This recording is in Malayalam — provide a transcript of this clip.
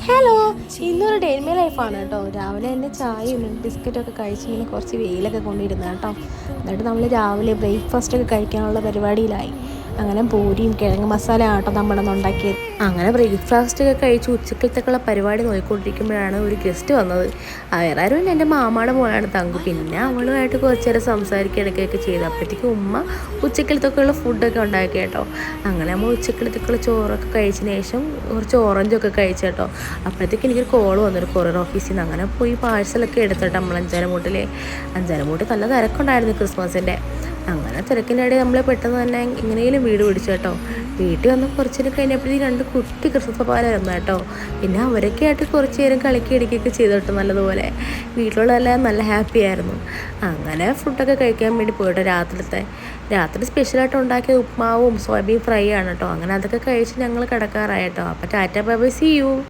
ഹലോ, ഇന്നൊരു ഡേ ഇൻ മൈ ലൈഫാണ് കേട്ടോ. രാവിലെ തന്നെ ചായയും ബിസ്ക്കറ്റൊക്കെ കഴിച്ച് ഇങ്ങനെ കുറച്ച് വെയിലൊക്കെ കൊണ്ടിരുന്നു കേട്ടോ. എന്നിട്ട് നമ്മൾ രാവിലെ ബ്രേക്ക്ഫാസ്റ്റൊക്കെ കഴിക്കാനുള്ള പരിപാടിയിലായി. അങ്ങനെ പൂരിയും കിഴങ്ങ് മസാല ആട്ടോ നമ്മളൊന്ന് ഉണ്ടാക്കിയത്. അങ്ങനെ ബ്രേക്ക്ഫാസ്റ്റൊക്കെ കഴിച്ച് ഉച്ചക്കലത്തേക്കുള്ള പരിപാടി നോക്കിക്കൊണ്ടിരിക്കുമ്പോഴാണ് ഒരു ഗസ്റ്റ് വന്നത്. വേറെ ആരും എൻ്റെ മാമാടെ മോളാണ് തങ്കു. പിന്നെ അവളുമായിട്ട് കുറച്ച് നേരം സംസാരിക്കുകയൊക്കെ ചെയ്തു. അപ്പോഴത്തേക്കും ഉമ്മ ഉച്ചക്കലത്തേക്കുള്ള ഫുഡൊക്കെ ഉണ്ടാക്കി കേട്ടോ. അങ്ങനെ നമ്മൾ ഉച്ചക്കലത്തേക്കുള്ള ചോറൊക്കെ കഴിച്ചതിന് ശേഷം കുറച്ച് ഓറഞ്ചൊക്കെ കഴിച്ചു കേട്ടോ. അപ്പോഴത്തേക്ക് എനിക്കൊരു കോൾ വന്നൊരു കൊറിയർ ഓഫീസിൽ നിന്ന്. അങ്ങനെ പോയി പാഴ്സലൊക്കെ എടുത്തിട്ട് നമ്മൾ അഞ്ചാരമൂട്ടിൽ നല്ല തിരക്കുണ്ടായിരുന്നു ക്രിസ്മസിൻ്റെ. അങ്ങനെ തിരക്കിൻ്റെ ഇടയിൽ നമ്മൾ പെട്ടെന്ന് തന്നെ എങ്ങനെയും വീട് പിടിച്ചു കേട്ടോ. വീട്ടിൽ വന്ന് കുറച്ച് നേരം കഴിഞ്ഞപ്പോഴത്തേക്ക് രണ്ട് കുട്ടി ക്രിസ്മസ് പാലായിരുന്നു കേട്ടോ. പിന്നെ അവരൊക്കെ ആയിട്ട് കുറച്ച് നേരം കളിക്കുകയൊക്കെ ചെയ്തു കേട്ടോ. നല്ലതുപോലെ വീട്ടിലുള്ളതെല്ലാം നല്ല ഹാപ്പി ആയിരുന്നു. അങ്ങനെ ഫുഡൊക്കെ കഴിക്കാൻ വേണ്ടി പോയിട്ടോ. രാത്രി സ്പെഷ്യലായിട്ട് ഉണ്ടാക്കിയ ഉപ്മാവും സോയാബീൻ ഫ്രൈ ആണ് കേട്ടോ. അങ്ങനെ അതൊക്കെ കഴിച്ച് ഞങ്ങൾ കിടക്കാറായി കേട്ടോ. അപ്പോൾ tata bye bye, see U.